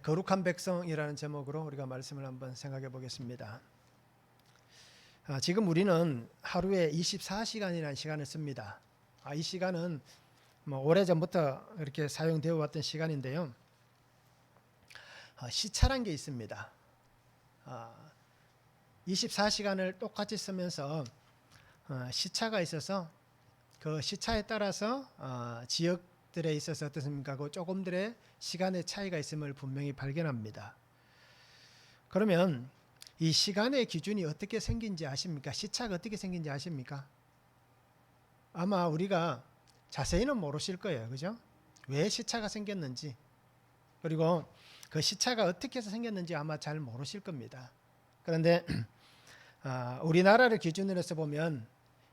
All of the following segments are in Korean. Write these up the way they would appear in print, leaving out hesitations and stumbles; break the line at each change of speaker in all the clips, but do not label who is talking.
거룩한 백성이라는 제목으로 우리가 말씀을 한번 생각해 보겠습니다. 지금 우리는 하루에 24시간이라는 시간을 씁니다. 이 시간은 오래전부터 이렇게 사용되어 왔던 시간인데요. 시차란 게 있습니다. 24시간을 똑같이 쓰면서 시차가 있어서 그 시차에 따라서 지역들에 있어서 어떻습니까? 그 조금들의 시간의 차이가 있음을 분명히 발견합니다. 그러면 이 시간의 기준이 어떻게 생긴지 아십니까? 시차가 어떻게 생긴지 아십니까? 아마 우리가 자세히는 모르실 거예요. 그죠? 왜 시차가 생겼는지, 그리고 그 시차가 어떻게 해서 생겼는지 아마 잘 모르실 겁니다. 그런데 우리나라를 기준으로 해서 보면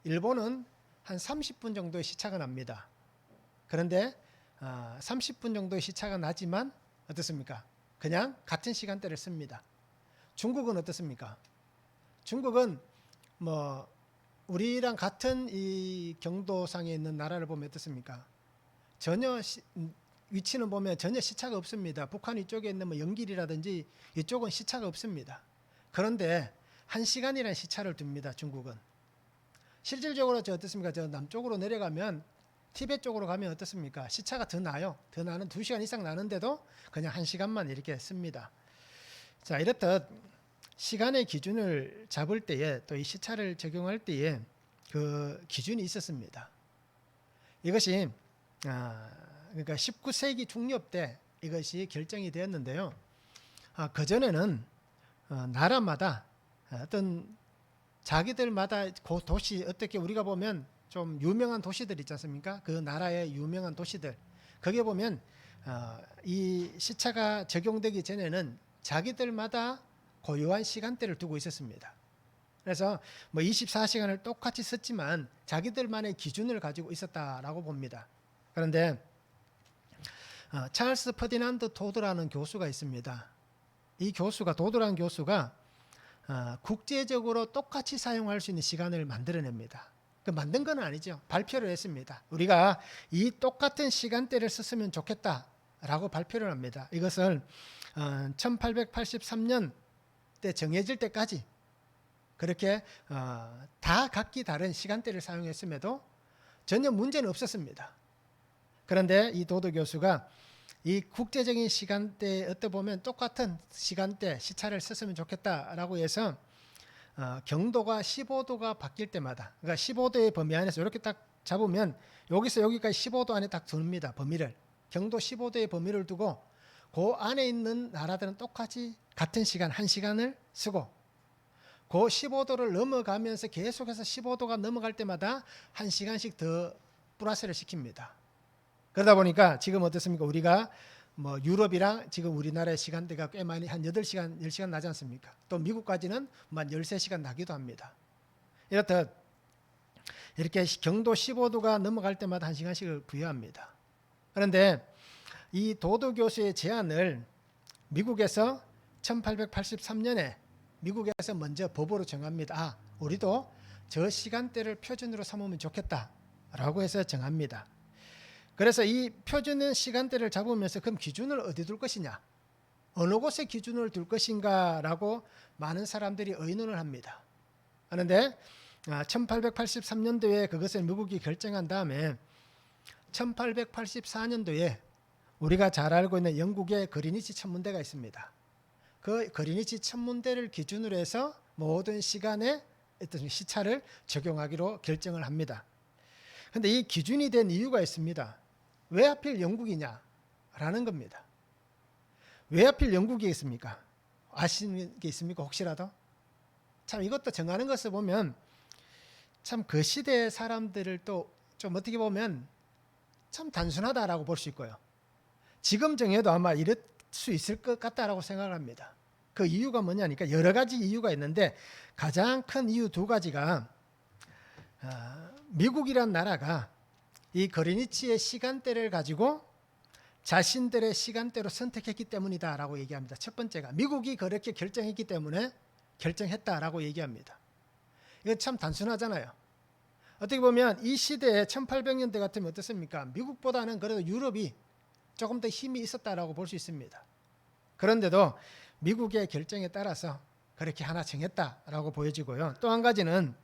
일본은 한 30분 정도의 시차가 납니다. 그런데 30분 정도의 시차가 나지만 어떻습니까? 그냥 같은 시간대를 씁니다. 중국은 어떻습니까? 중국은 우리랑 같은 이 경도상에 있는 나라를 보면 어떻습니까? 전혀 위치는 보면 전혀 시차가 없습니다. 북한 이쪽에 있는 영길이라든지 이쪽은 시차가 없습니다. 그런데 1시간이라는 시차를 둡니다. 중국은. 실질적으로 어떻습니까? 저 남쪽으로 내려가면 티베트 쪽으로 가면 어떻습니까? 시차가 더 나요. 더 나는 2시간 이상 나는데도 그냥 1시간만 이렇게 씁니다. 자, 이렇듯 시간의 기준을 잡을 때에 또 이 시차를 적용할 때에 그 기준이 있었습니다. 이것이 그러니까 19세기 중엽 때 이것이 결정이 되었는데요. 그전에는 나라마다 어떤 자기들마다 그 도시, 어떻게 우리가 보면 좀 유명한 도시들 있지 않습니까? 그 나라의 유명한 도시들, 거기에 보면 이 시차가 적용되기 전에는 자기들마다 고유한 시간대를 두고 있었습니다. 그래서 24시간을 똑같이 썼지만 자기들만의 기준을 가지고 있었다라고 봅니다. 그런데 찰스 퍼디난드 도드라는 교수가 있습니다. 이 교수가, 도드라는 교수가 국제적으로 똑같이 사용할 수 있는 시간을 만들어냅니다. 만든 건 아니죠. 발표를 했습니다. 우리가 이 똑같은 시간대를 썼으면 좋겠다라고 발표를 합니다. 이것을 1883년 때 정해질 때까지 그렇게 다 각기 다른 시간대를 사용했음에도 전혀 문제는 없었습니다. 그런데 이 도드 교수가 이 국제적인 시간대에 어떻게 보면 똑같은 시간대, 시차를 썼으면 좋겠다라고 해서 경도가 15도가 바뀔 때마다, 그러니까 15도의 범위 안에서 이렇게 딱 잡으면 여기서 여기까지 15도 안에 딱 둡니다. 범위를. 경도 15도의 범위를 두고 그 안에 있는 나라들은 똑같이 같은 시간, 1시간을 쓰고 그 15도를 넘어가면서 계속해서 15도가 넘어갈 때마다 1시간씩 더 플러스를 시킵니다. 그러다 보니까 지금 어떻습니까? 우리가 유럽이랑 지금 우리나라의 시간대가 꽤 많이 한 8시간, 10시간 나지 않습니까? 또 미국까지는 한 13시간 나기도 합니다. 이렇듯 이렇게 경도 15도가 넘어갈 때마다 1시간씩을 부여합니다. 그런데 이 도드 교수의 제안을 미국에서 1883년에 미국에서 먼저 법으로 정합니다. 우리도 저 시간대를 표준으로 삼으면 좋겠다라고 해서 정합니다. 그래서 이 표준 시간대를 잡으면서 그럼 기준을 어디 둘 것이냐, 어느 곳에 기준을 둘 것인가라고 많은 사람들이 의논을 합니다. 그런데 1883년도에 그것을 미국이 결정한 다음에 1884년도에 우리가 잘 알고 있는 영국의 그리니치 천문대가 있습니다. 그 그리니치 천문대를 기준으로 해서 모든 시간에 어떤 시차를 적용하기로 결정을 합니다. 그런데 이 기준이 된 이유가 있습니다. 왜 하필 영국이냐라는 겁니다. 왜 하필 영국이겠습니까? 아시는 게 있습니까? 혹시라도? 참 이것도 정하는 것을 보면 참 그 시대의 사람들을 또 좀 어떻게 보면 참 단순하다라고 볼 수 있고요. 지금 정해도 아마 이럴 수 있을 것 같다라고 생각을 합니다. 그 이유가 뭐냐니까 여러 가지 이유가 있는데 가장 큰 이유 2가지가 미국이란 나라가 이 그리니치의 시간대를 가지고 자신들의 시간대로 선택했기 때문이다라고 얘기합니다. 첫 번째가 미국이 그렇게 결정했기 때문에 결정했다라고 얘기합니다. 이거 참 단순하잖아요. 어떻게 보면 이 시대에 1800년대 같으면 어떻습니까? 미국보다는 그래도 유럽이 조금 더 힘이 있었다라고 볼 수 있습니다. 그런데도 미국의 결정에 따라서 그렇게 하나 정했다라고 보여지고요. 또 한 가지는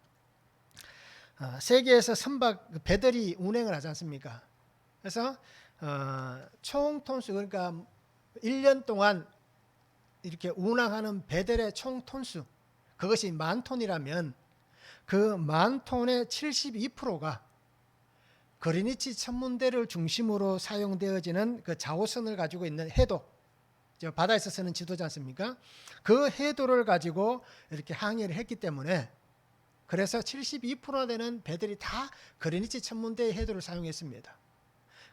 세계에서 선박 배들이 운행을 하지 않습니까? 그래서 총 톤수, 그러니까 1년 동안 이렇게 운항하는 배들의 총 톤수, 그것이 10,000톤이라면 그 10,000톤의 72%가 그리니치 천문대를 중심으로 사용되어지는 그 자오선을 가지고 있는 해도, 바다에서 쓰는 지도지 않습니까? 그 해도를 가지고 이렇게 항해를 했기 때문에, 그래서 72%나 되는 배들이 다 그리니치 천문대의 해도를 사용했습니다.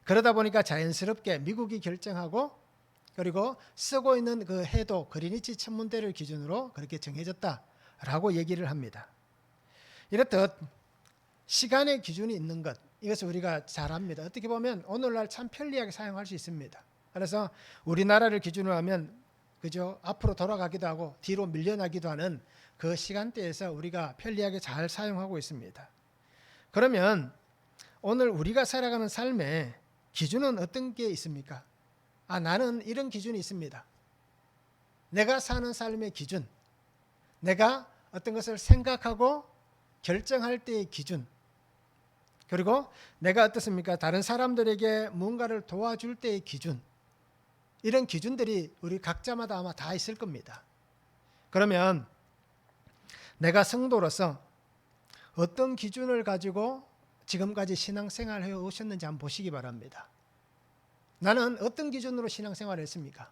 그러다 보니까 자연스럽게 미국이 결정하고 그리고 쓰고 있는 그 해도 그리니치 천문대를 기준으로 그렇게 정해졌다라고 얘기를 합니다. 이렇듯 시간의 기준이 있는 것, 이것을 우리가 잘 압니다. 어떻게 보면 오늘날 참 편리하게 사용할 수 있습니다. 그래서 우리나라를 기준으로 하면 그저 앞으로 돌아가기도 하고 뒤로 밀려나기도 하는 그 시간대에서 우리가 편리하게 잘 사용하고 있습니다. 그러면 오늘 우리가 살아가는 삶에 기준은 어떤 게 있습니까? 나는 이런 기준이 있습니다. 내가 사는 삶의 기준, 내가 어떤 것을 생각하고 결정할 때의 기준, 그리고 내가 어떻습니까? 다른 사람들에게 뭔가를 도와줄 때의 기준, 이런 기준들이 우리 각자마다 아마 다 있을 겁니다. 그러면 내가 성도로서 어떤 기준을 가지고 지금까지 신앙생활을 해오셨는지 한번 보시기 바랍니다. 나는 어떤 기준으로 신앙생활을 했습니까?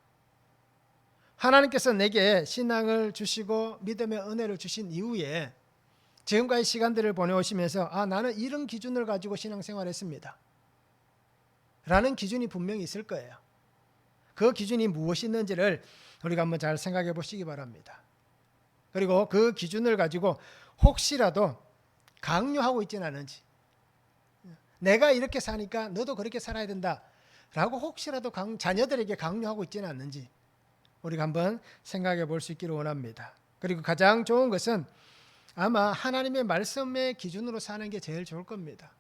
하나님께서 내게 신앙을 주시고 믿음의 은혜를 주신 이후에 지금까지 시간들을 보내오시면서 나는 이런 기준을 가지고 신앙생활을 했습니다 라는 기준이 분명히 있을 거예요. 그 기준이 무엇이 있는지를 우리가 한번 잘 생각해 보시기 바랍니다. 그리고 그 기준을 가지고 혹시라도 강요하고 있지는 않은지, 내가 이렇게 사니까 너도 그렇게 살아야 된다 라고 혹시라도 자녀들에게 강요하고 있지는 않는지 우리가 한번 생각해 볼 수 있기를 원합니다. 그리고 가장 좋은 것은 아마 하나님의 말씀의 기준으로 사는 게 제일 좋을 겁니다.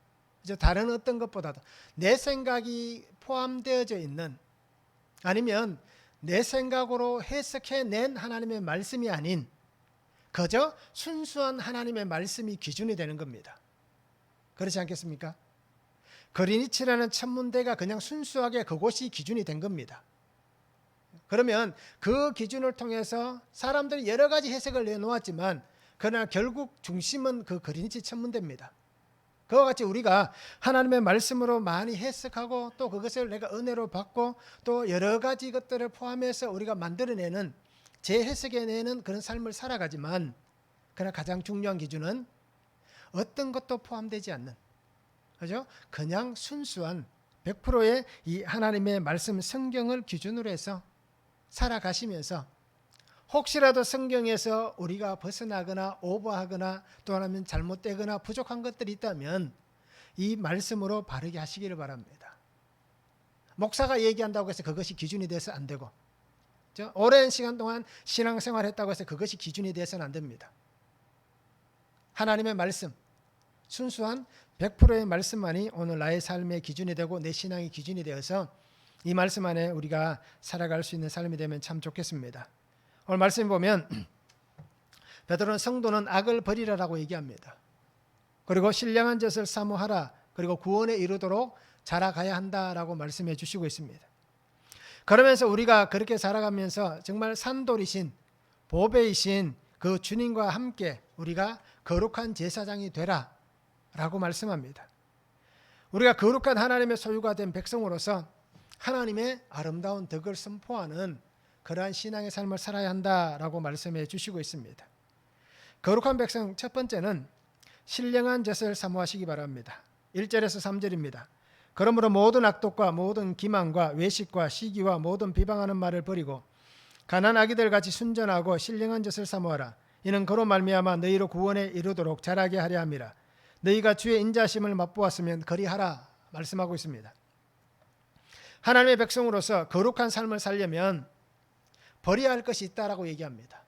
다른 어떤 것보다도 내 생각이 포함되어져 있는, 아니면 내 생각으로 해석해낸 하나님의 말씀이 아닌 그저 순수한 하나님의 말씀이 기준이 되는 겁니다. 그렇지 않겠습니까? 그리니치라는 천문대가 그냥 순수하게 그곳이 기준이 된 겁니다. 그러면 그 기준을 통해서 사람들이 여러 가지 해석을 내놓았지만 그러나 결국 중심은 그 그리니치 천문대입니다. 그와 같이 우리가 하나님의 말씀으로 많이 해석하고 또 그것을 내가 은혜로 받고 또 여러 가지 것들을 포함해서 우리가 만들어내는, 재해석해내는 그런 삶을 살아가지만, 그러나 가장 중요한 기준은 어떤 것도 포함되지 않는, 그죠? 그냥 순수한 100%의 이 하나님의 말씀 성경을 기준으로 해서 살아가시면서 혹시라도 성경에서 우리가 벗어나거나 오버하거나 또 하나는 잘못되거나 부족한 것들이 있다면 이 말씀으로 바르게 하시기를 바랍니다. 목사가 얘기한다고 해서 그것이 기준이 돼서 안 되고, 오랜 시간 동안 신앙생활을 했다고 해서 그것이 기준이 돼서는 안 됩니다. 하나님의 말씀, 순수한 100%의 말씀만이 오늘 나의 삶의 기준이 되고 내 신앙의 기준이 되어서 이 말씀 안에 우리가 살아갈 수 있는 삶이 되면 참 좋겠습니다. 오늘 말씀 보면 베드로는 성도는 악을 버리라라고 얘기합니다. 그리고 신령한 젖을 사모하라, 그리고 구원에 이르도록 자라가야 한다라고 말씀해 주시고 있습니다. 그러면서 우리가 그렇게 살아가면서 정말 산돌이신 보배이신 그 주님과 함께 우리가 거룩한 제사장이 되라 라고 말씀합니다. 우리가 거룩한 하나님의 소유가 된 백성으로서 하나님의 아름다운 덕을 선포하는 그러한 신앙의 삶을 살아야 한다라고 말씀해 주시고 있습니다. 거룩한 백성 첫 번째는 신령한 젖을 사모하시기 바랍니다. 1절에서 3절입니다. 그러므로 모든 악독과 모든 기만과 외식과 시기와 모든 비방하는 말을 버리고 가난 아기들 같이 순전하고 신령한 젖을 사모하라. 이는 그로 말미암아 너희로 구원에 이르도록 자라게 하려 함이라. 너희가 주의 인자심을 맛보았으면 그리하라 말씀하고 있습니다. 하나님의 백성으로서 거룩한 삶을 살려면 버려야 할 것이 있다라고 얘기합니다.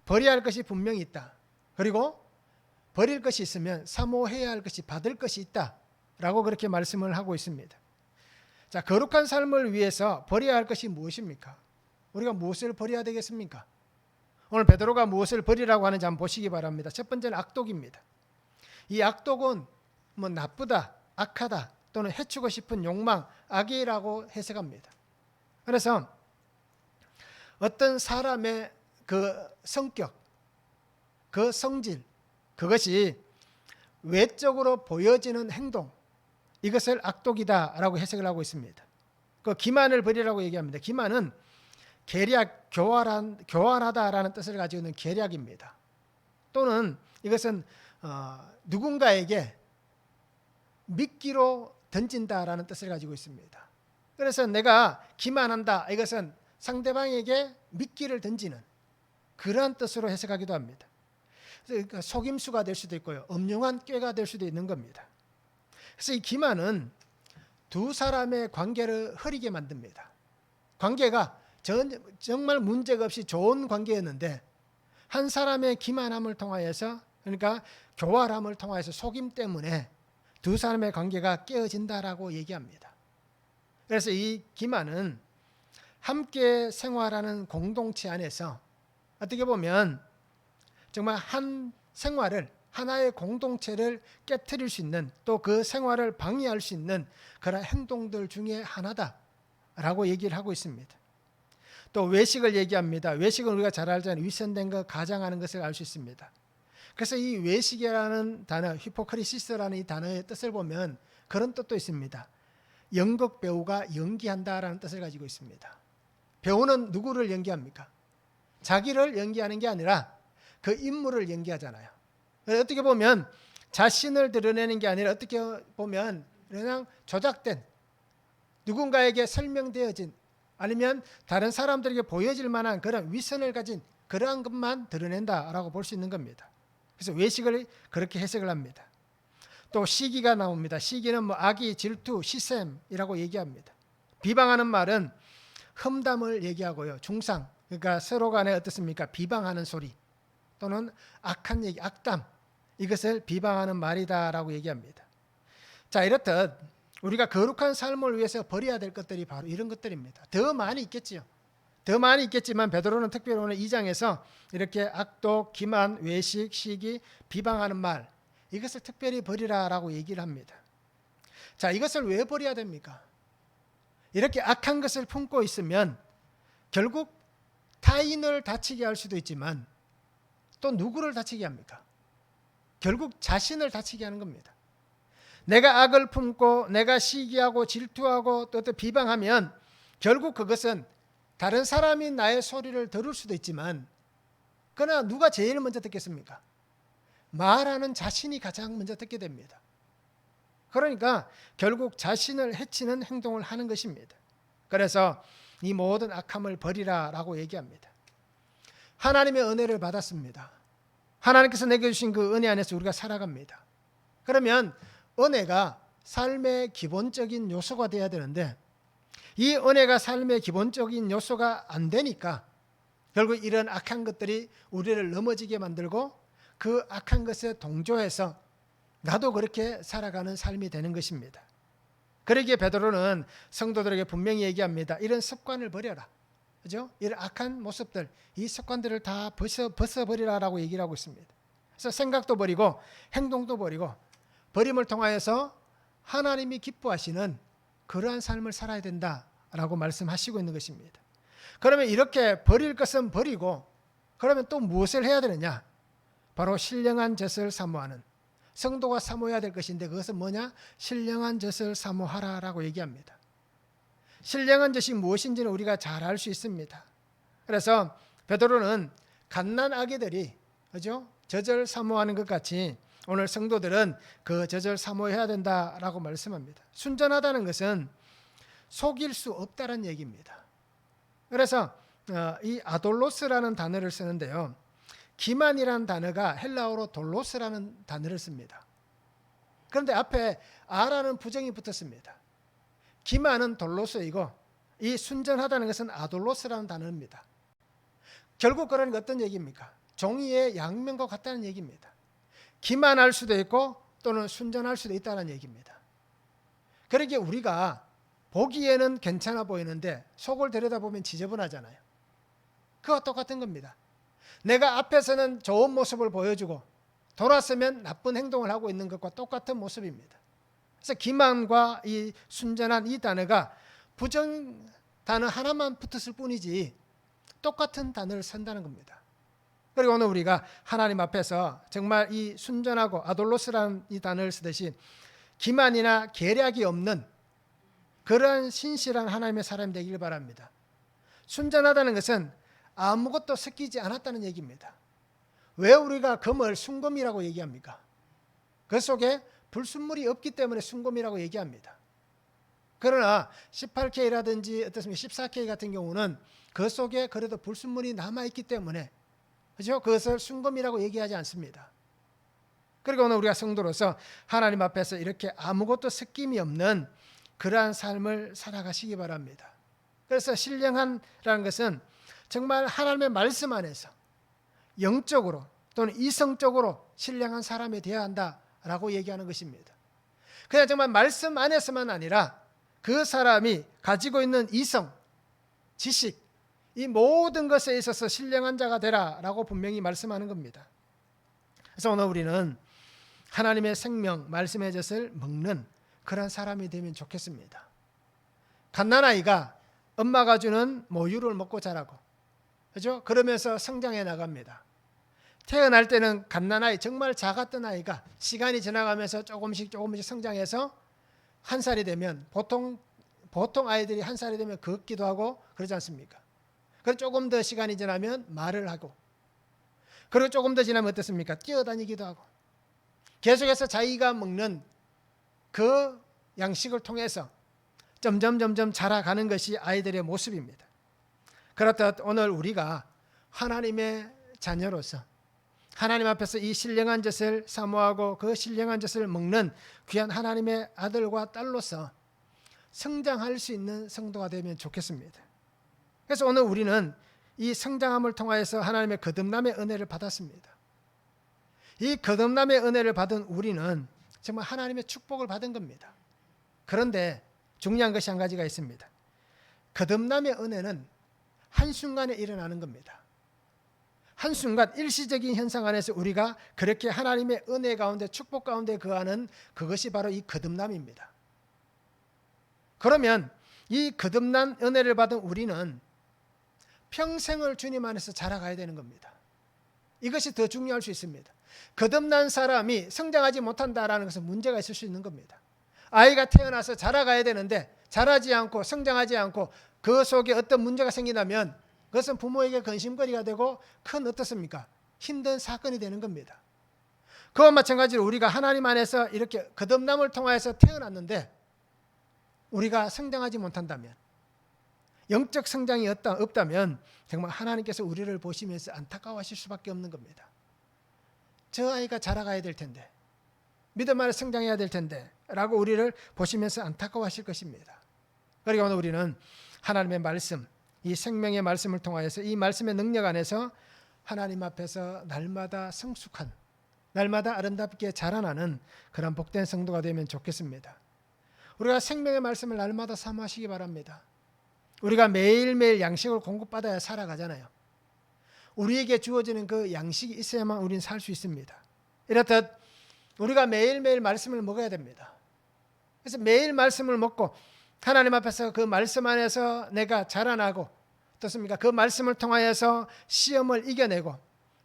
버려야 할 것이 분명히 있다. 그리고 버릴 것이 있으면 사모해야 할 것이, 받을 것이 있다라고 그렇게 말씀을 하고 있습니다. 자, 거룩한 삶을 위해서 버려야 할 것이 무엇입니까? 우리가 무엇을 버려야 되겠습니까? 오늘 베드로가 무엇을 버리라고 하는지 한번 보시기 바랍니다. 첫 번째는 악독입니다. 이 악독은 뭐 나쁘다, 악하다 또는 해치고 싶은 욕망, 악이라고 해석합니다. 그래서 어떤 사람의 그 성격, 그 성질, 그것이 외적으로 보여지는 행동, 이것을 악독이다라고 해석을 하고 있습니다. 그 기만을 버리라고 얘기합니다. 기만은 계략, 교활하다라는 뜻을 가지고 있는 계략입니다. 또는 이것은 누군가에게 미끼로 던진다라는 뜻을 가지고 있습니다. 그래서 내가 기만한다, 이것은 상대방에게 미끼를 던지는 그러한 뜻으로 해석하기도 합니다. 그러니까 속임수가 될 수도 있고요, 음흉한 꾀가 될 수도 있는 겁니다. 그래서 이 기만은 두 사람의 관계를 흐리게 만듭니다. 관계가 정말 문제가 없이 좋은 관계였는데 한 사람의 기만함을 통하여서, 그러니까 교활함을 통하여서 속임 때문에 두 사람의 관계가 깨어진다라고 얘기합니다. 그래서 이 기만은 함께 생활하는 공동체 안에서 어떻게 보면 정말 한 생활을, 하나의 공동체를 깨트릴 수 있는, 또 그 생활을 방해할 수 있는 그런 행동들 중에 하나다라고 얘기를 하고 있습니다. 또 외식을 얘기합니다. 외식은 우리가 잘 알잖아요. 위선된 것, 가장하는 것을 알 수 있습니다. 그래서 이 외식이라는 단어, 히포크리시스라는 이 단어의 뜻을 보면 그런 뜻도 있습니다. 연극 배우가 연기한다라는 뜻을 가지고 있습니다. 배우는 누구를 연기합니까? 자기를 연기하는 게 아니라 그 인물을 연기하잖아요. 어떻게 보면 자신을 드러내는 게 아니라 어떻게 보면 그냥 조작된, 누군가에게 설명되어진, 아니면 다른 사람들에게 보여질 만한 그런 위선을 가진 그러한 것만 드러낸다라고 볼 수 있는 겁니다. 그래서 외식을 그렇게 해석을 합니다. 또 시기가 나옵니다. 시기는 뭐 악의, 질투, 시샘이라고 얘기합니다. 비방하는 말은 험담을 얘기하고요, 중상, 그러니까 서로 간에 어떻습니까? 비방하는 소리 또는 악한 얘기, 악담, 이것을 비방하는 말이다라고 얘기합니다. 자, 이렇듯 우리가 거룩한 삶을 위해서 버려야 될 것들이 바로 이런 것들입니다. 더 많이 있겠지요. 더 많이 있겠지만 베드로는 특별히 오늘 2장에서 이렇게 악독, 기만, 외식, 시기, 비방하는 말, 이것을 특별히 버리라라고 얘기를 합니다. 자, 이것을 왜 버려야 됩니까? 이렇게 악한 것을 품고 있으면 결국 타인을 다치게 할 수도 있지만 또 누구를 다치게 합니까? 결국 자신을 다치게 하는 겁니다. 내가 악을 품고 내가 시기하고 질투하고 또 비방하면 결국 그것은 다른 사람이 나의 소리를 들을 수도 있지만, 그러나 누가 제일 먼저 듣겠습니까? 말하는 자신이 가장 먼저 듣게 됩니다. 그러니까 결국 자신을 해치는 행동을 하는 것입니다. 그래서 이 모든 악함을 버리라라고 얘기합니다. 하나님의 은혜를 받았습니다. 하나님께서 내게 주신 그 은혜 안에서 우리가 살아갑니다. 그러면 은혜가 삶의 기본적인 요소가 되어야 되는데, 이 은혜가 삶의 기본적인 요소가 안 되니까 결국 이런 악한 것들이 우리를 넘어지게 만들고 그 악한 것에 동조해서 나도 그렇게 살아가는 삶이 되는 것입니다. 그러기에 베드로는 성도들에게 분명히 얘기합니다. 이런 습관을 버려라. 그죠? 이런 악한 모습들, 이 습관들을 다 벗어버리라라고 얘기를 하고 있습니다. 그래서 생각도 버리고 행동도 버리고 버림을 통하여서 하나님이 기뻐하시는 그러한 삶을 살아야 된다라고 말씀하시고 있는 것입니다. 그러면 이렇게 버릴 것은 버리고 그러면 또 무엇을 해야 되느냐? 바로 신령한 젖을 사모하는, 성도가 사모해야 될 것인데 그것은 뭐냐? 신령한 젖을 사모하라라고 얘기합니다. 신령한 젖이 무엇인지는 우리가 잘 알 수 있습니다. 그래서 베드로는 갓난 아기들이, 그죠? 젖을 사모하는 것 같이 오늘 성도들은 그 젖을 사모해야 된다라고 말씀합니다. 순전하다는 것은 속일 수 없다는 얘기입니다. 그래서 이 아돌로스라는 단어를 쓰는데요, 기만이라는 단어가 헬라어로 돌로스라는 단어를 씁니다. 그런데 앞에 아라는 부정이 붙었습니다. 기만은 돌로스이고 이 순전하다는 것은 아돌로스라는 단어입니다. 결국 그러니까 어떤 얘기입니까? 종이의 양면과 같다는 얘기입니다. 기만할 수도 있고 또는 순전할 수도 있다는 얘기입니다. 그러기에 우리가 보기에는 괜찮아 보이는데 속을 들여다보면 지저분하잖아요. 그와 똑같은 겁니다. 내가 앞에서는 좋은 모습을 보여주고 돌아서면 나쁜 행동을 하고 있는 것과 똑같은 모습입니다. 그래서 기만과 이 순전한 이 단어가 부정 단어 하나만 붙었을 뿐이지 똑같은 단어를 쓴다는 겁니다. 그리고 오늘 우리가 하나님 앞에서 정말 이 순전하고 아돌로스라는 이 단어를 쓰듯이 기만이나 계략이 없는 그런 신실한 하나님의 사람이 되길 바랍니다. 순전하다는 것은 아무것도 섞이지 않았다는 얘기입니다. 왜 우리가 금을 순금이라고 얘기합니까? 그 속에 불순물이 없기 때문에 순금이라고 얘기합니다. 그러나 18K라든지 어떻습니까? 14K 같은 경우는 그 속에 그래도 불순물이 남아있기 때문에 그렇죠? 그것을 순금이라고 얘기하지 않습니다. 그리고 오늘 우리가 성도로서 하나님 앞에서 이렇게 아무것도 섞임이 없는 그러한 삶을 살아가시기 바랍니다. 그래서 신령한라는 것은 정말 하나님의 말씀 안에서 영적으로 또는 이성적으로 신령한 사람이 되어야 한다라고 얘기하는 것입니다. 그냥 정말 말씀 안에서만 아니라 그 사람이 가지고 있는 이성, 지식, 이 모든 것에 있어서 신령한 자가 되라라고 분명히 말씀하는 겁니다. 그래서 오늘 우리는 하나님의 생명, 말씀의 젖을 먹는 그런 사람이 되면 좋겠습니다. 갓난아이가 엄마가 주는 모유를 먹고 자라고, 그죠? 그러면서 성장해 나갑니다. 태어날 때는 갓난아이, 정말 작았던 아이가 시간이 지나가면서 조금씩 성장해서 한 살이 되면 보통 아이들이 한 살이 되면 걷기도 하고 그러지 않습니까? 그리고 조금 더 시간이 지나면 말을 하고, 그리고 조금 더 지나면 어떻습니까? 뛰어다니기도 하고, 계속해서 자기가 먹는 그 양식을 통해서 점점 자라가는 것이 아이들의 모습입니다. 그렇듯 오늘 우리가 하나님의 자녀로서 하나님 앞에서 이 신령한 젖을 사모하고 그 신령한 젖을 먹는 귀한 하나님의 아들과 딸로서 성장할 수 있는 성도가 되면 좋겠습니다. 그래서 오늘 우리는 이 성장함을 통하여서 하나님의 거듭남의 은혜를 받았습니다. 이 거듭남의 은혜를 받은 우리는 정말 하나님의 축복을 받은 겁니다. 그런데 중요한 것이 한 가지가 있습니다. 거듭남의 은혜는 한순간에 일어나는 겁니다. 한순간 일시적인 현상 안에서 우리가 그렇게 하나님의 은혜 가운데 축복 가운데 거하는 그것이 바로 이 거듭남입니다. 그러면 이 거듭난 은혜를 받은 우리는 평생을 주님 안에서 자라가야 되는 겁니다. 이것이 더 중요할 수 있습니다. 거듭난 사람이 성장하지 못한다라는 것은 문제가 있을 수 있는 겁니다. 아이가 태어나서 자라가야 되는데 자라지 않고 성장하지 않고 그 속에 어떤 문제가 생긴다면 그것은 부모에게 근심거리가 되고 큰 어떻습니까? 힘든 사건이 되는 겁니다. 그와 마찬가지로 우리가 하나님 안에서 이렇게 거듭남을 통해서 태어났는데 우리가 성장하지 못한다면, 영적 성장이 없다면 정말 하나님께서 우리를 보시면서 안타까워하실 수밖에 없는 겁니다. 저 아이가 자라가야 될 텐데, 믿음 안에 성장해야 될 텐데 라고 우리를 보시면서 안타까워하실 것입니다. 그리고 오늘 우리는 하나님의 말씀, 이 생명의 말씀을 통하여서 이 말씀의 능력 안에서 하나님 앞에서 날마다 성숙한, 날마다 아름답게 자라나는 그런 복된 성도가 되면 좋겠습니다. 우리가 생명의 말씀을 날마다 사모하시기 바랍니다. 우리가 매일매일 양식을 공급받아야 살아가잖아요. 우리에게 주어지는 그 양식이 있어야만 우리는 살 수 있습니다. 이렇듯 우리가 매일매일 말씀을 먹어야 됩니다. 그래서 매일 말씀을 먹고 하나님 앞에서 그 말씀 안에서 내가 자라나고, 어떻습니까? 그 말씀을 통하여서 시험을 이겨내고,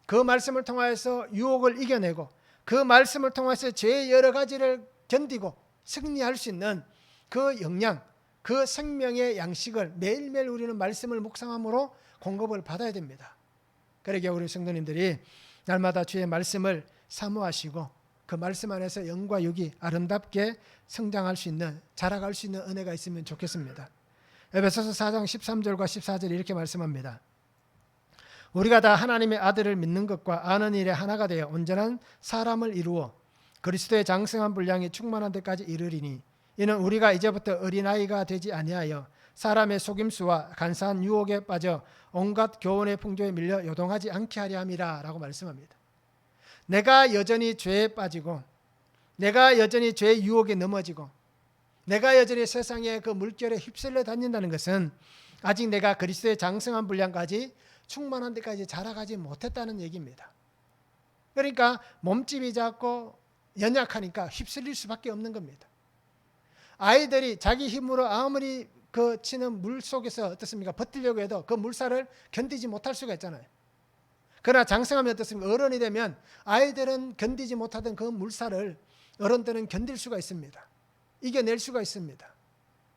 그 말씀을 통하여서 유혹을 이겨내고, 그 말씀을 통해서 죄의 여러 가지를 견디고 승리할 수 있는 그 역량, 그 생명의 양식을 매일매일 우리는 말씀을 묵상함으로 공급을 받아야 됩니다. 그러기에 우리 성도님들이 날마다 주의 말씀을 사모하시고 그 말씀 안에서 영과 육이 아름답게 성장할 수 있는, 자라갈 수 있는 은혜가 있으면 좋겠습니다. 에베소서 4장 13절과 14절 이렇게 말씀합니다. 우리가 다 하나님의 아들을 믿는 것과 아는 일에 하나가 되어 온전한 사람을 이루어 그리스도의 장성한 분량이 충만한 데까지 이르리니, 이는 우리가 이제부터 어린아이가 되지 아니하여 사람의 속임수와 간사한 유혹에 빠져 온갖 교훈의 풍조에 밀려 요동하지 않게 하려 함이라 라고 말씀합니다. 내가 여전히 죄에 빠지고, 내가 여전히 죄의 유혹에 넘어지고, 내가 여전히 세상의 그 물결에 휩쓸려 다닌다는 것은 아직 내가 그리스도의 장성한 분량까지 충만한 데까지 자라가지 못했다는 얘기입니다. 그러니까 몸집이 작고 연약하니까 휩쓸릴 수밖에 없는 겁니다. 아이들이 자기 힘으로 아무리 그 치는 물 속에서 어떻습니까? 버티려고 해도 그 물살을 견디지 못할 수가 있잖아요. 그러나 장성하면 어떻습니까? 어른이 되면 아이들은 견디지 못하던 그 물살을 어른들은 견딜 수가 있습니다. 이겨낼 수가 있습니다.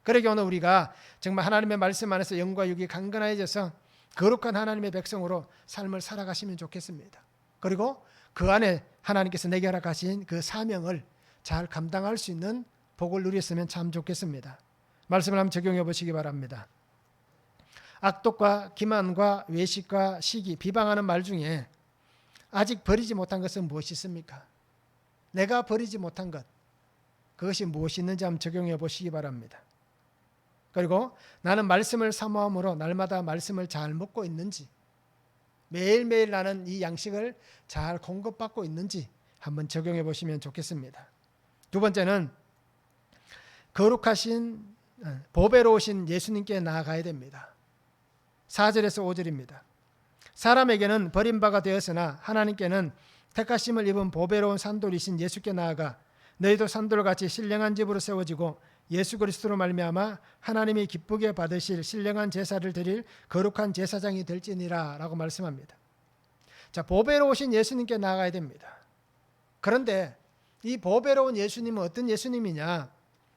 그러기 오늘 우리가 정말 하나님의 말씀 안에서 영과 육이 강건해져서 거룩한 하나님의 백성으로 삶을 살아가시면 좋겠습니다. 그리고 그 안에 하나님께서 내게 허락하신 그 사명을 잘 감당할 수 있는 복을 누렸으면 참 좋겠습니다. 말씀을 한번 적용해 보시기 바랍니다. 악독과 기만과 외식과 시기, 비방하는 말 중에 아직 버리지 못한 것은 무엇이 있습니까? 내가 버리지 못한 것, 그것이 무엇이 있는지 한번 적용해 보시기 바랍니다. 그리고 나는 말씀을 사모함으로 날마다 말씀을 잘 먹고 있는지, 매일매일 나는 이 양식을 잘 공급받고 있는지 한번 적용해 보시면 좋겠습니다. 두 번째는 거룩하신 보배로우신 예수님께 나아가야 됩니다. 4절에서 5절입니다. 사람에게는 버림바가 되었으나 하나님께는 택하심을 입은 보배로운 산돌이신 예수께 나아가 너희도 산돌같이 신령한 집으로 세워지고 예수 그리스도로 말미암아 하나님이 기쁘게 받으실 신령한 제사를 드릴 거룩한 제사장이 될지니라 라고 말씀합니다. 자, 보배로우신 예수님께 나아가야 됩니다. 그런데 이 보배로운 예수님은 어떤 예수님이냐?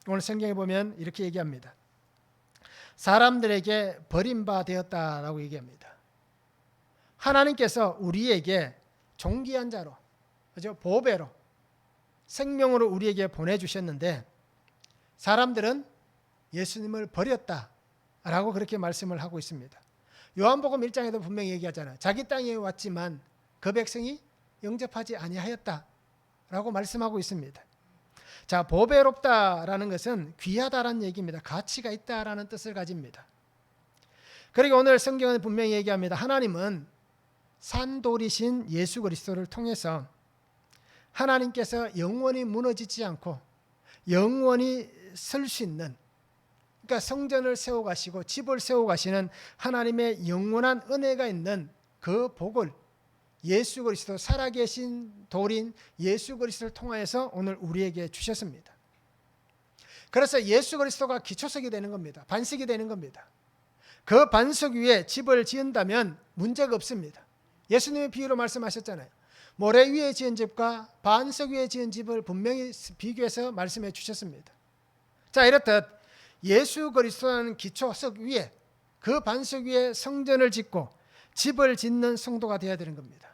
오늘 성경에 보면 이렇게 얘기합니다. 사람들에게 버림바 되었다라고 얘기합니다. 하나님께서 우리에게 존귀한 자로, 그죠? 보배로, 생명으로 우리에게 보내주셨는데 사람들은 예수님을 버렸다라고 그렇게 말씀을 하고 있습니다. 요한복음 1장에도 분명히 얘기하잖아요. 자기 땅에 왔지만 그 백성이 영접하지 아니하였다라고 말씀하고 있습니다. 자, 보배롭다라는 것은 귀하다라는 얘기입니다. 가치가 있다라는 뜻을 가집니다. 그리고 오늘 성경은 분명히 얘기합니다. 하나님은 산돌이신 예수 그리스도를 통해서 하나님께서 영원히 무너지지 않고 영원히 설 수 있는, 그러니까 성전을 세워가시고 집을 세워가시는 하나님의 영원한 은혜가 있는 그 복을 예수 그리스도, 살아계신 돌인 예수 그리스도를 통하여서 오늘 우리에게 주셨습니다. 그래서 예수 그리스도가 기초석이 되는 겁니다. 반석이 되는 겁니다. 그 반석 위에 집을 지은다면 문제가 없습니다. 예수님의 비유로 말씀하셨잖아요. 모래 위에 지은 집과 반석 위에 지은 집을 분명히 비교해서 말씀해 주셨습니다. 자, 이렇듯 예수 그리스도라는 기초석 위에, 그 반석 위에 성전을 짓고 집을 짓는 성도가 되어야 되는 겁니다.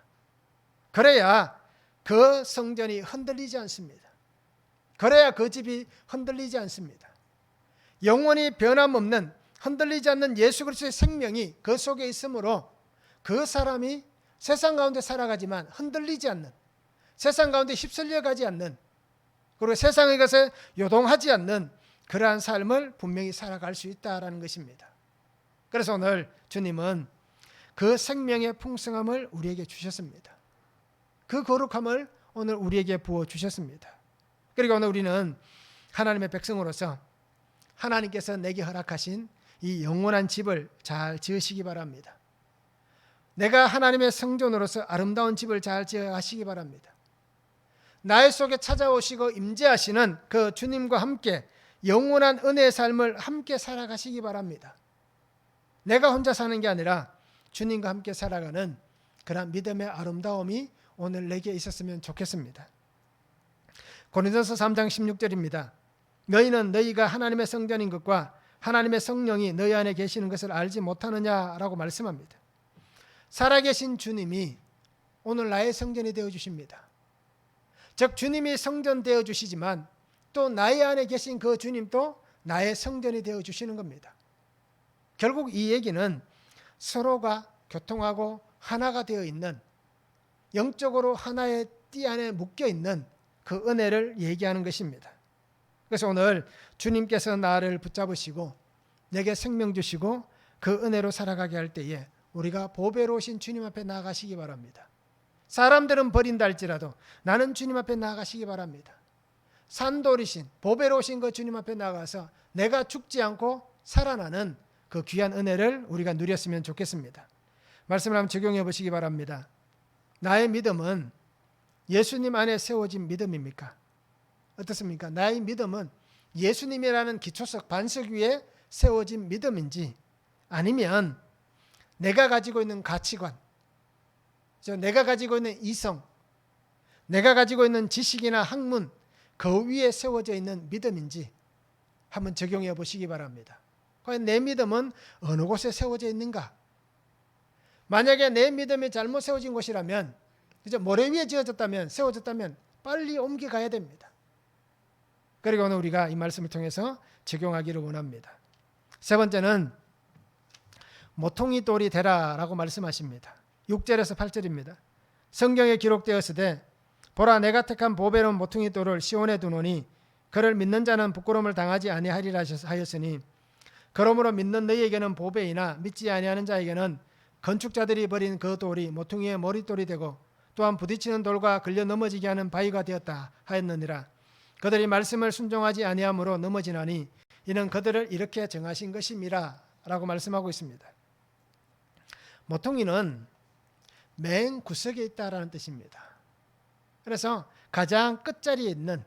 그래야 그 성전이 흔들리지 않습니다. 그래야 그 집이 흔들리지 않습니다. 영원히 변함없는, 흔들리지 않는 예수 그리스도의 생명이 그 속에 있으므로 그 사람이 세상 가운데 살아가지만 흔들리지 않는, 세상 가운데 휩쓸려 가지 않는, 그리고 세상의 것에 요동하지 않는 그러한 삶을 분명히 살아갈 수 있다라는 것입니다. 그래서 오늘 주님은 그 생명의 풍성함을 우리에게 주셨습니다. 그 거룩함을 오늘 우리에게 부어주셨습니다. 그리고 오늘 우리는 하나님의 백성으로서 하나님께서 내게 허락하신 이 영원한 집을 잘 지으시기 바랍니다. 내가 하나님의 성전으로서 아름다운 집을 잘 지어 하시기 바랍니다. 나의 속에 찾아오시고 임재하시는 그 주님과 함께 영원한 은혜의 삶을 함께 살아가시기 바랍니다. 내가 혼자 사는 게 아니라 주님과 함께 살아가는 그런 믿음의 아름다움이 오늘 내게 있었으면 좋겠습니다. 고린도서 3장 16절입니다. 너희는 너희가 하나님의 성전인 것과 하나님의 성령이 너희 안에 계시는 것을 알지 못하느냐라고 말씀합니다. 살아계신 주님이 오늘 나의 성전이 되어주십니다. 즉 주님이 성전 되어주시지만 또 나의 안에 계신 그 주님도 나의 성전이 되어주시는 겁니다. 결국 이 얘기는 서로가 교통하고 하나가 되어 있는, 영적으로 하나의 띠 안에 묶여 있는 그 은혜를 얘기하는 것입니다. 그래서 오늘 주님께서 나를 붙잡으시고 내게 생명 주시고 그 은혜로 살아가게 할 때에 우리가 보배로우신 주님 앞에 나아가시기 바랍니다. 사람들은 버린다 할지라도 나는 주님 앞에 나아가시기 바랍니다. 산돌이신 보배로우신 그 주님 앞에 나가서 내가 죽지 않고 살아나는 그 귀한 은혜를 우리가 누렸으면 좋겠습니다. 말씀을 한번 적용해 보시기 바랍니다. 나의 믿음은 예수님 안에 세워진 믿음입니까? 어떻습니까? 나의 믿음은 예수님이라는 기초석 반석 위에 세워진 믿음인지, 아니면 내가 가지고 있는 가치관, 내가 가지고 있는 이성, 내가 가지고 있는 지식이나 학문, 그 위에 세워져 있는 믿음인지 한번 적용해 보시기 바랍니다. 과연 내 믿음은 어느 곳에 세워져 있는가? 만약에 내 믿음이 잘못 세워진 곳이라면, 모래 위에 지어졌다면, 세워졌다면 빨리 옮겨가야 됩니다. 그리고 오늘 우리가 이 말씀을 통해서 적용하기를 원합니다. 세 번째는 모퉁이 돌이 되라라고 말씀하십니다. 6절에서 8절입니다. 성경에 기록되었으되 보라, 내가 택한 보배로운 모퉁이 돌을 시온에 두노니 그를 믿는 자는 부끄러움을 당하지 아니하리라 하였으니, 그러므로 믿는 너희에게는 보배이나 믿지 아니하는 자에게는 건축자들이 버린 그 돌이 모퉁이의 머릿돌이 되고 또한 부딪히는 돌과 걸려 넘어지게 하는 바위가 되었다 하였느니라. 그들이 말씀을 순종하지 아니함으로 넘어지나니 이는 그들을 이렇게 정하신 것임이라 라고 말씀하고 있습니다. 모퉁이는 맨 구석에 있다라는 뜻입니다. 그래서 가장 끝자리에 있는,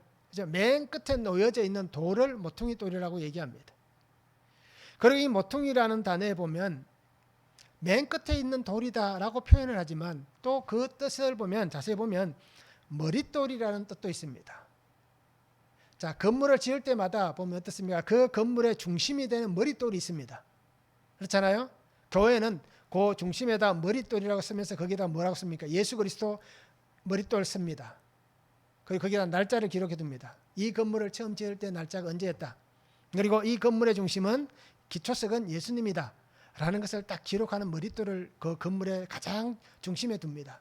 맨 끝에 놓여져 있는 돌을 모퉁이 돌이라고 얘기합니다. 그리고 이 모퉁이라는 단어에 보면 맨 끝에 있는 돌이다라고 표현을 하지만 또 그 뜻을 보면, 자세히 보면 머릿돌이라는 뜻도 있습니다. 자, 건물을 지을 때마다 보면 어떻습니까? 그 건물의 중심이 되는 머릿돌이 있습니다. 그렇잖아요? 교회는 그 중심에다 머릿돌이라고 쓰면서 거기다 뭐라고 씁니까? 예수 그리스도 머릿돌 씁니다. 그리고 거기다 날짜를 기록해 둡니다. 이 건물을 처음 지을 때 날짜가 언제였다. 그리고 이 건물의 중심은, 기초석은 예수님이다 라는 것을 딱 기록하는 머릿돌을 그 건물의 가장 중심에 둡니다.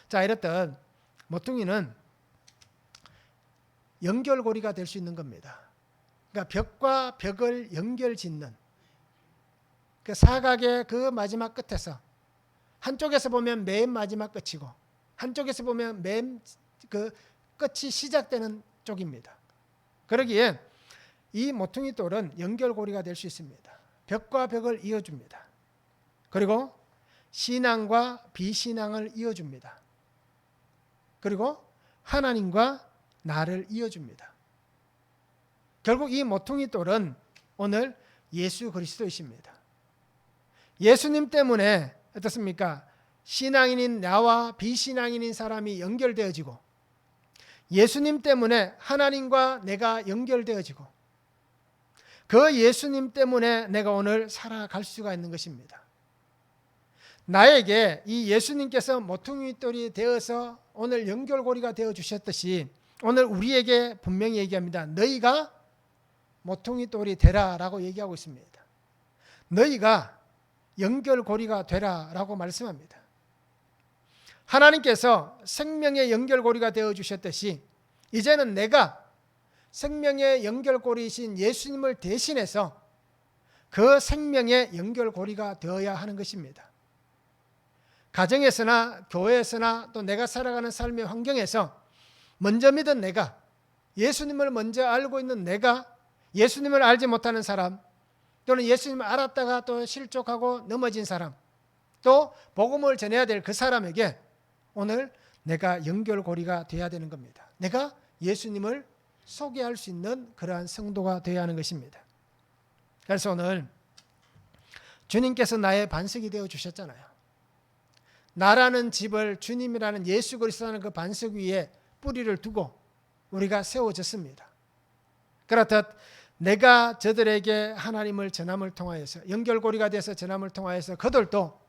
자, 이렇듯 모퉁이는 연결고리가 될 수 있는 겁니다. 그러니까 벽과 벽을 연결짓는, 그 사각의 그 마지막 끝에서, 한쪽에서 보면 맨 마지막 끝이고 한쪽에서 보면 맨 그 끝이 시작되는 쪽입니다. 그러기에 이 모퉁이 돌은 연결고리가 될 수 있습니다. 벽과 벽을 이어줍니다. 그리고 신앙과 비신앙을 이어줍니다. 그리고 하나님과 나를 이어줍니다. 결국 이 모퉁이 돌은 오늘 예수 그리스도이십니다. 예수님 때문에 어떻습니까? 신앙인인 나와 비신앙인인 사람이 연결되어지고, 예수님 때문에 하나님과 내가 연결되어지고, 그 예수님 때문에 내가 오늘 살아갈 수가 있는 것입니다. 나에게 이 예수님께서 모퉁이 돌이 되어서 오늘 연결고리가 되어 주셨듯이 오늘 우리에게 분명히 얘기합니다. 너희가 모퉁이 돌이 되라라고 얘기하고 있습니다. 너희가 연결고리가 되라라고 말씀합니다. 하나님께서 생명의 연결고리가 되어 주셨듯이 이제는 내가 생명의 연결고리이신 예수님을 대신해서 그 생명의 연결고리가 되어야 하는 것입니다. 가정에서나 교회에서나 또 내가 살아가는 삶의 환경에서 먼저 믿은 내가, 예수님을 먼저 알고 있는 내가, 예수님을 알지 못하는 사람, 또는 예수님을 알았다가 또 실족하고 넘어진 사람, 또 복음을 전해야 될 그 사람에게 오늘 내가 연결고리가 되어야 되는 겁니다. 내가 예수님을 소개할 수 있는 그러한 성도가 되어야 하는 것입니다. 그래서 오늘 주님께서 나의 반석이 되어 주셨잖아요. 나라는 집을 주님이라는 예수 그리스도라는 그 반석 위에 뿌리를 두고 우리가 세워졌습니다. 그렇듯 내가 저들에게 하나님을 전함을 통하여서, 연결고리가 돼서 전함을 통하여서 그들도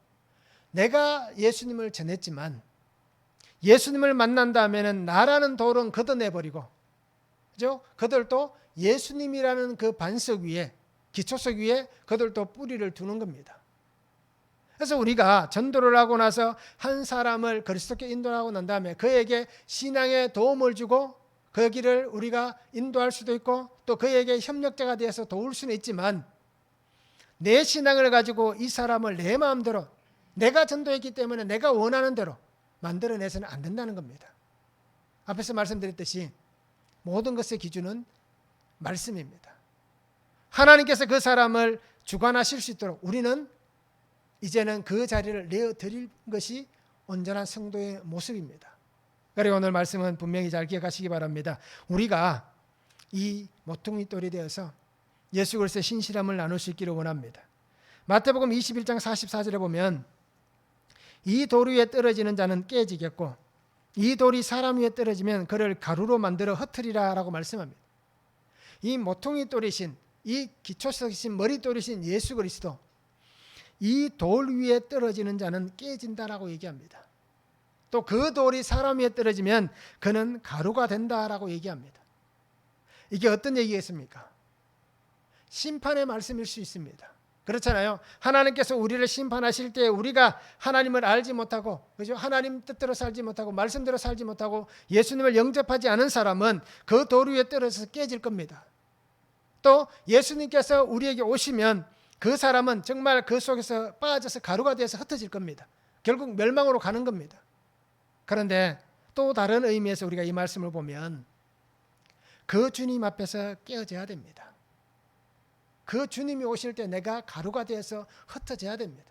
내가 예수님을 전했지만 예수님을 만난 다음에는 나라는 돌은 걷어내버리고, 그죠? 그들도 예수님이라는 그 반석 위에, 기초석 위에 그들도 뿌리를 두는 겁니다. 그래서 우리가 전도를 하고 나서 한 사람을 그리스도께 인도하고 난 다음에 그에게 신앙에 도움을 주고 그 길을 우리가 인도할 수도 있고 또 그에게 협력자가 되어서 도울 수는 있지만, 내 신앙을 가지고 이 사람을 내 마음대로, 내가 전도했기 때문에 내가 원하는 대로 만들어내서는 안 된다는 겁니다. 앞에서 말씀드렸듯이 모든 것의 기준은 말씀입니다. 하나님께서 그 사람을 주관하실 수 있도록 우리는 이제는 그 자리를 내어드릴 것이 온전한 성도의 모습입니다. 그리고 오늘 말씀은 분명히 잘 기억하시기 바랍니다. 우리가 이 모퉁이 돌이 되어서 예수 그리스도의 신실함을 나눌 수 있기를 원합니다. 마태복음 21장 44절에 보면 이 돌 위에 떨어지는 자는 깨지겠고 이 돌이 사람 위에 떨어지면 그를 가루로 만들어 흩으리라 라고 말씀합니다. 이 모퉁이 돌이신, 이 기초석이신, 머리돌이신 예수 그리스도, 이 돌 위에 떨어지는 자는 깨진다라고 얘기합니다. 또 그 돌이 사람 위에 떨어지면 그는 가루가 된다라고 얘기합니다. 이게 어떤 얘기겠습니까? 심판의 말씀일 수 있습니다. 그렇잖아요. 하나님께서 우리를 심판하실 때 우리가 하나님을 알지 못하고, 그죠? 하나님 뜻대로 살지 못하고 말씀대로 살지 못하고 예수님을 영접하지 않은 사람은 그 돌 위에 떨어져서 깨질 겁니다. 또 예수님께서 우리에게 오시면 그 사람은 정말 그 속에서 빠져서 가루가 되어서 흩어질 겁니다. 결국 멸망으로 가는 겁니다. 그런데 또 다른 의미에서 우리가 이 말씀을 보면 그 주님 앞에서 깨어져야 됩니다. 그 주님이 오실 때 내가 가루가 되어서 흩어져야 됩니다.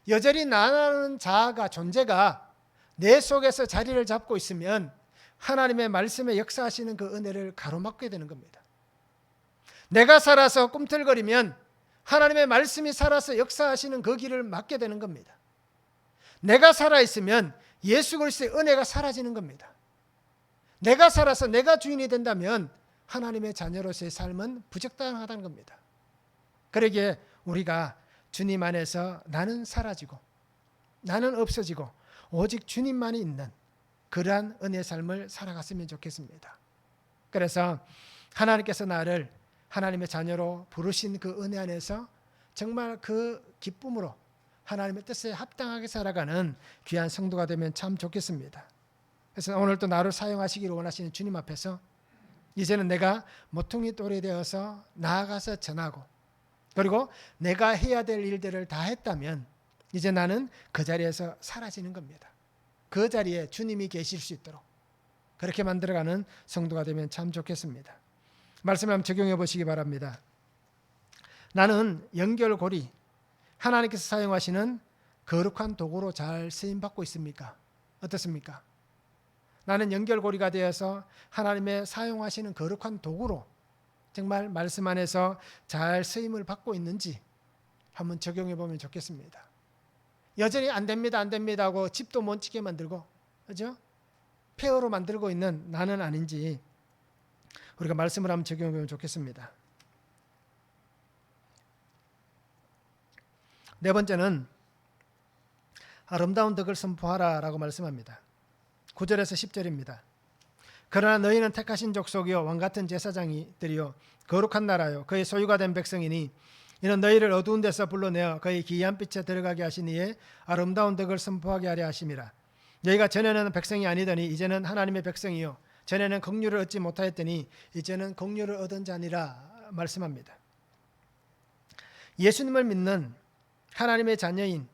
여전히 나라는 자아가, 존재가 내 속에서 자리를 잡고 있으면 하나님의 말씀에 역사하시는 그 은혜를 가로막게 되는 겁니다. 내가 살아서 꿈틀거리면 하나님의 말씀이 살아서 역사하시는 그 길을 막게 되는 겁니다. 내가 살아있으면 예수 그리스도의 은혜가 사라지는 겁니다. 내가 살아서 내가 주인이 된다면 하나님의 자녀로서의 삶은 부적당하다는 겁니다. 그러기에 우리가 주님 안에서 나는 사라지고 나는 없어지고 오직 주님만이 있는 그러한 은혜의 삶을 살아갔으면 좋겠습니다. 그래서 하나님께서 나를 하나님의 자녀로 부르신 그 은혜 안에서 정말 그 기쁨으로 하나님의 뜻에 합당하게 살아가는 귀한 성도가 되면 참 좋겠습니다. 그래서 오늘 또 나를 사용하시기를 원하시는 주님 앞에서 이제는 내가 모퉁이 돌이 되어서 나아가서 전하고 그리고 내가 해야 될 일들을 다 했다면 이제 나는 그 자리에서 사라지는 겁니다. 그 자리에 주님이 계실 수 있도록 그렇게 만들어가는 성도가 되면 참 좋겠습니다. 말씀을 한번 적용해 보시기 바랍니다. 나는 연결고리, 하나님께서 사용하시는 거룩한 도구로 잘 쓰임받고 있습니까? 어떻습니까? 나는 연결고리가 되어서 하나님의 사용하시는 거룩한 도구로 정말 말씀 안에서 잘 쓰임을 받고 있는지 한번 적용해 보면 좋겠습니다. 여전히 안 됩니다 하고 집도 못 지게 만들고, 그죠? 폐허로 만들고 있는 나는 아닌지 우리가 말씀을 한번 적용해 보면 좋겠습니다. 네 번째는 아름다운 덕을 선포하라 라고 말씀합니다. 9절에서 10절입니다. 그러나 너희는 택하신 족속이요 왕같은 제사장이들이요 거룩한 나라요 그의 소유가 된 백성이니 이는 너희를 어두운 데서 불러내어 그의 기이한 빛에 들어가게 하신 이의 아름다운 덕을 선포하게 하려 하심이라. 너희가 전에는 백성이 아니더니 이제는 하나님의 백성이요 전에는 긍휼을 얻지 못하였더니 이제는 긍휼을 얻은 자니라 말씀합니다. 예수님을 믿는 하나님의 자녀인,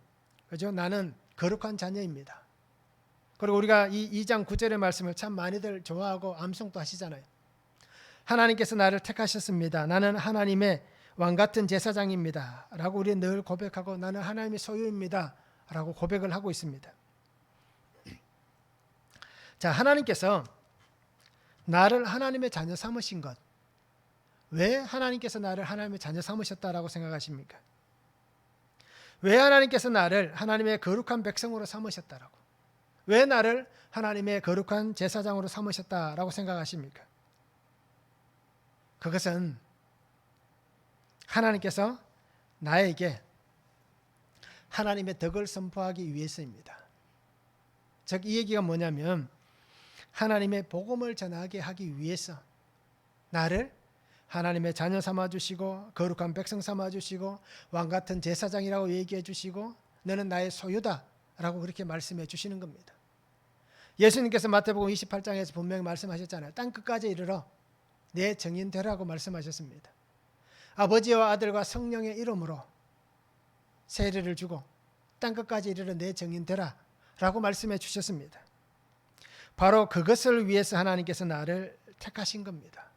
그죠? 나는 거룩한 자녀입니다. 그리고 우리가 이 2장 9절의 말씀을 참 많이들 좋아하고 암송도 하시잖아요. 하나님께서 나를 택하셨습니다. 나는 하나님의 왕같은 제사장입니다 라고 우리 늘 고백하고 나는 하나님의 소유입니다 라고 고백을 하고 있습니다. 자, 하나님께서 나를 하나님의 자녀 삼으신 것, 왜 하나님께서 나를 하나님의 자녀 삼으셨다라고 생각하십니까? 왜 하나님께서 나를 하나님의 거룩한 백성으로 삼으셨다라고, 왜 나를 하나님의 거룩한 제사장으로 삼으셨다라고 생각하십니까? 그것은 하나님께서 나에게 하나님의 덕을 선포하기 위해서입니다. 즉 이 얘기가 뭐냐면 하나님의 복음을 전하게 하기 위해서 나를 하나님의 자녀 삼아주시고 거룩한 백성 삼아주시고 왕같은 제사장이라고 얘기해 주시고 너는 나의 소유다 라고 그렇게 말씀해 주시는 겁니다. 예수님께서 마태복음 28장에서 분명히 말씀하셨잖아요. 땅끝까지 이르러 내 증인 되라고 말씀하셨습니다. 아버지와 아들과 성령의 이름으로 세례를 주고 땅끝까지 이르러 내 증인 되라 라고 말씀해 주셨습니다. 바로 그것을 위해서 하나님께서 나를 택하신 겁니다.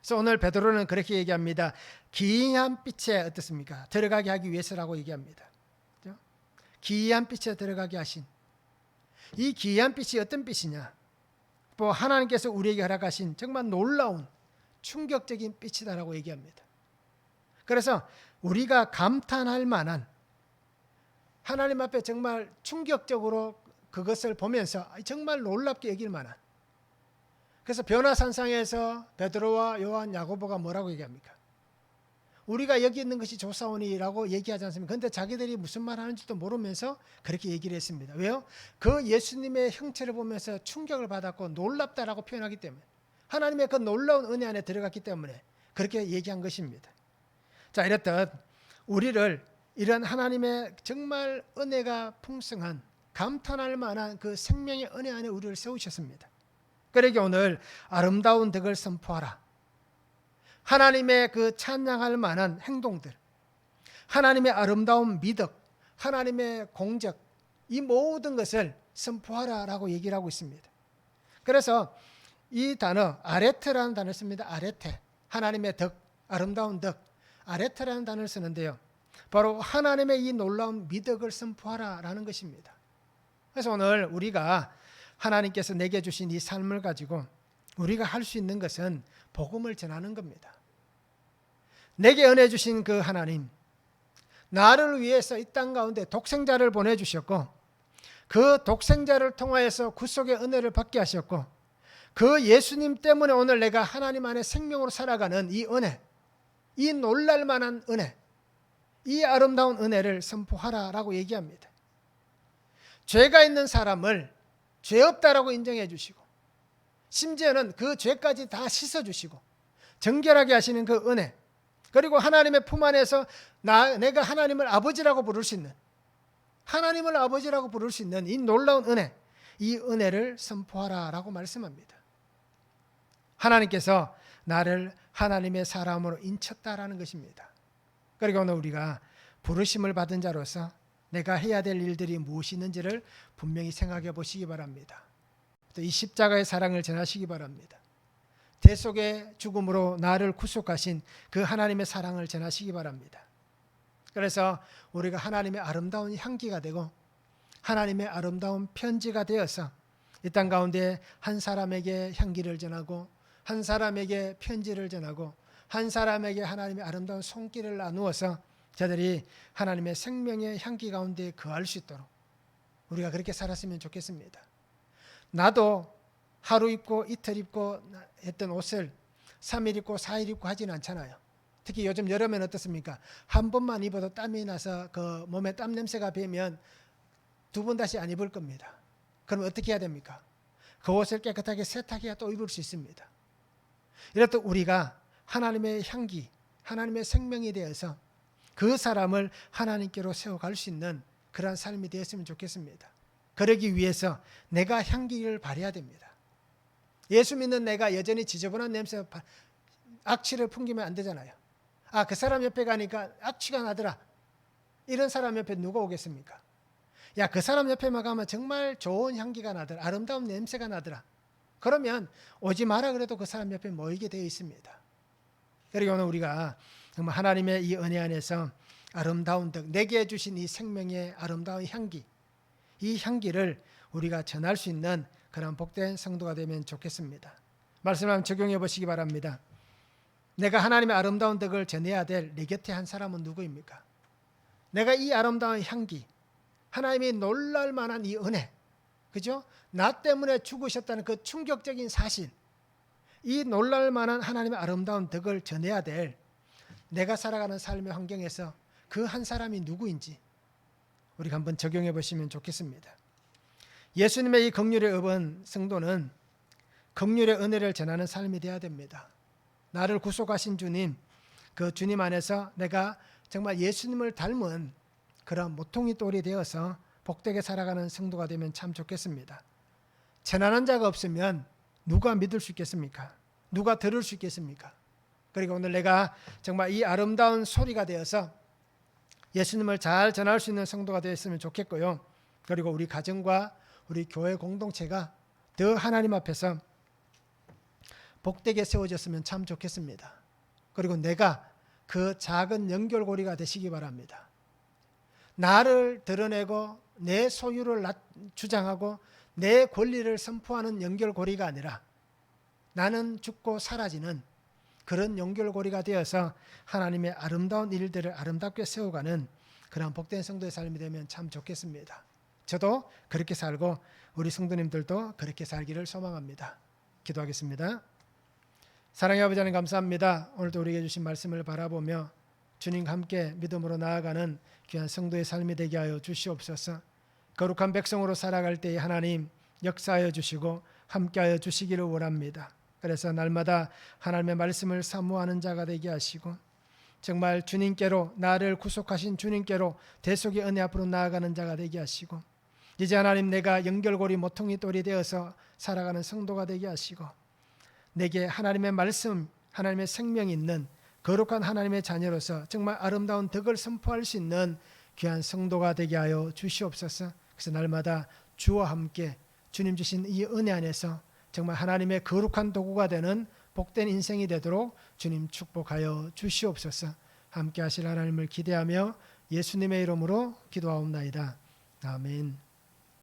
그래서 오늘 베드로는 그렇게 얘기합니다. 기이한 빛에 어떻습니까? 들어가게 하기 위해서라고 얘기합니다. 그렇죠? 기이한 빛에 들어가게 하신 이 기이한 빛이 어떤 빛이냐? 뭐 하나님께서 우리에게 허락하신 정말 놀라운 충격적인 빛이다라고 얘기합니다. 그래서 우리가 감탄할 만한 하나님 앞에 정말 충격적으로 그것을 보면서 정말 놀랍게 여길 만한, 그래서 변화산상에서 베드로와 요한, 야고보가 뭐라고 얘기합니까? 우리가 여기 있는 것이 좋사오니라고 얘기하지 않습니까? 그런데 자기들이 무슨 말 하는지도 모르면서 그렇게 얘기를 했습니다. 왜요? 그 예수님의 형체를 보면서 충격을 받았고 놀랍다라고 표현하기 때문에, 하나님의 그 놀라운 은혜 안에 들어갔기 때문에 그렇게 얘기한 것입니다. 자, 이렇듯 우리를 이런 하나님의 정말 은혜가 풍성한, 감탄할 만한 그 생명의 은혜 안에 우리를 세우셨습니다. 그러기 오늘 아름다운 덕을 선포하라. 하나님의 그 찬양할 만한 행동들, 하나님의 아름다운 미덕, 하나님의 공적, 이 모든 것을 선포하라라고 얘기를 하고 있습니다. 그래서 이 단어 아레테라는 단어를 씁니다. 아레테, 하나님의 덕, 아름다운 덕, 아레테라는 단어를 쓰는데요, 바로 하나님의 이 놀라운 미덕을 선포하라라는 것입니다. 그래서 오늘 우리가 하나님께서 내게 주신 이 삶을 가지고 우리가 할 수 있는 것은 복음을 전하는 겁니다. 내게 은혜 주신 그 하나님, 나를 위해서 이 땅 가운데 독생자를 보내주셨고, 그 독생자를 통하여서 구속의 은혜를 받게 하셨고, 그 예수님 때문에 오늘 내가 하나님 안에 생명으로 살아가는 이 은혜, 이 놀랄만한 은혜, 이 아름다운 은혜를 선포하라라고 얘기합니다. 죄가 있는 사람을 죄 없다라고 인정해 주시고, 심지어는 그 죄까지 다 씻어주시고 정결하게 하시는 그 은혜, 그리고 하나님의 품 안에서 내가 하나님을 아버지라고 부를 수 있는, 하나님을 아버지라고 부를 수 있는 이 놀라운 은혜, 이 은혜를 선포하라라고 말씀합니다. 하나님께서 나를 하나님의 사람으로 인쳤다라는 것입니다. 그리고 오늘 우리가 부르심을 받은 자로서 내가 해야 될 일들이 무엇이 있는지를 분명히 생각해 보시기 바랍니다. 또 이 십자가의 사랑을 전하시기 바랍니다. 대속의 죽음으로 나를 구속하신 그 하나님의 사랑을 전하시기 바랍니다. 그래서 우리가 하나님의 아름다운 향기가 되고 하나님의 아름다운 편지가 되어서 이 땅 가운데 한 사람에게 향기를 전하고, 한 사람에게 편지를 전하고, 한 사람에게 하나님의 아름다운 손길을 나누어서 저들이 하나님의 생명의 향기 가운데 거할 수 있도록 우리가 그렇게 살았으면 좋겠습니다. 나도 하루 입고 이틀 입고 했던 옷을 3일 입고 4일 입고 하지는 않잖아요. 특히 요즘 여름엔 어떻습니까? 한 번만 입어도 땀이 나서 그 몸에 땀 냄새가 배면 2번 다시 안 입을 겁니다. 그럼 어떻게 해야 됩니까? 그 옷을 깨끗하게 세탁해야 또 입을 수 있습니다. 이렇듯 우리가 하나님의 향기, 하나님의 생명이 되어서 그 사람을 하나님께로 세워갈 수 있는 그러한 삶이 되었으면 좋겠습니다. 그러기 위해서 내가 향기를 발해야 됩니다. 예수 믿는 내가 여전히 지저분한 냄새, 악취를 풍기면 안 되잖아요. 아, 그 사람 옆에 가니까 악취가 나더라. 이런 사람 옆에 누가 오겠습니까? 야, 그 사람 옆에만 가면 정말 좋은 향기가 나더라, 아름다운 냄새가 나더라. 그러면 오지 마라 그래도 그 사람 옆에 모이게 되어 있습니다. 그리고 오늘 우리가 정말 하나님의 이 은혜 안에서 아름다운 덕, 내게 주신 이 생명의 아름다운 향기, 이 향기를 우리가 전할 수 있는 그런 복된 성도가 되면 좋겠습니다. 말씀을 한번 적용해 보시기 바랍니다. 내가 하나님의 아름다운 덕을 전해야 될 내 곁에 한 사람은 누구입니까? 내가 이 아름다운 향기, 하나님이 놀랄 만한 이 은혜, 그죠? 나 때문에 죽으셨다는 그 충격적인 사실, 이 놀랄 만한 하나님의 아름다운 덕을 전해야 될 내가 살아가는 삶의 환경에서 그 한 사람이 누구인지 우리가 한번 적용해 보시면 좋겠습니다. 예수님의 이 긍휼의 업은 성도는 긍휼의 은혜를 전하는 삶이 되어야 됩니다. 나를 구속하신 주님, 그 주님 안에서 내가 정말 예수님을 닮은 그런 모퉁이 돌이 되어서 복되게 살아가는 성도가 되면 참 좋겠습니다. 전하는 자가 없으면 누가 믿을 수 있겠습니까? 누가 들을 수 있겠습니까? 그리고 오늘 내가 정말 이 아름다운 소리가 되어서 예수님을 잘 전할 수 있는 성도가 되었으면 좋겠고요. 그리고 우리 가정과 우리 교회 공동체가 더 하나님 앞에서 복되게 세워졌으면 참 좋겠습니다. 그리고 내가 그 작은 연결고리가 되시기 바랍니다. 나를 드러내고 내 소유를 주장하고 내 권리를 선포하는 연결고리가 아니라 나는 죽고 사라지는 그런 연결고리가 되어서 하나님의 아름다운 일들을 아름답게 세워가는 그런 복된 성도의 삶이 되면 참 좋겠습니다. 저도 그렇게 살고 우리 성도님들도 그렇게 살기를 소망합니다. 기도하겠습니다. 사랑의 아버지 하나님 감사합니다. 오늘도 우리에게 주신 말씀을 바라보며 주님과 함께 믿음으로 나아가는 귀한 성도의 삶이 되게 하여 주시옵소서. 거룩한 백성으로 살아갈 때에 하나님 역사하여 주시고 함께하여 주시기를 원합니다. 그래서 날마다 하나님의 말씀을 사모하는 자가 되게 하시고 정말 주님께로 나를 구속하신 주님께로 대속의 은혜 앞으로 나아가는 자가 되게 하시고 이제 하나님 내가 연결고리 모퉁이 돌이 되어서 살아가는 성도가 되게 하시고 내게 하나님의 말씀 하나님의 생명이 있는 거룩한 하나님의 자녀로서 정말 아름다운 덕을 선포할 수 있는 귀한 성도가 되게 하여 주시옵소서. 그래서 날마다 주와 함께 주님 주신 이 은혜 안에서 정말 하나님의 거룩한 도구가 되는 복된 인생이 되도록 주님 축복하여 주시옵소서. 함께 하실 하나님을 기대하며 예수님의 이름으로 기도하옵나이다. 아멘.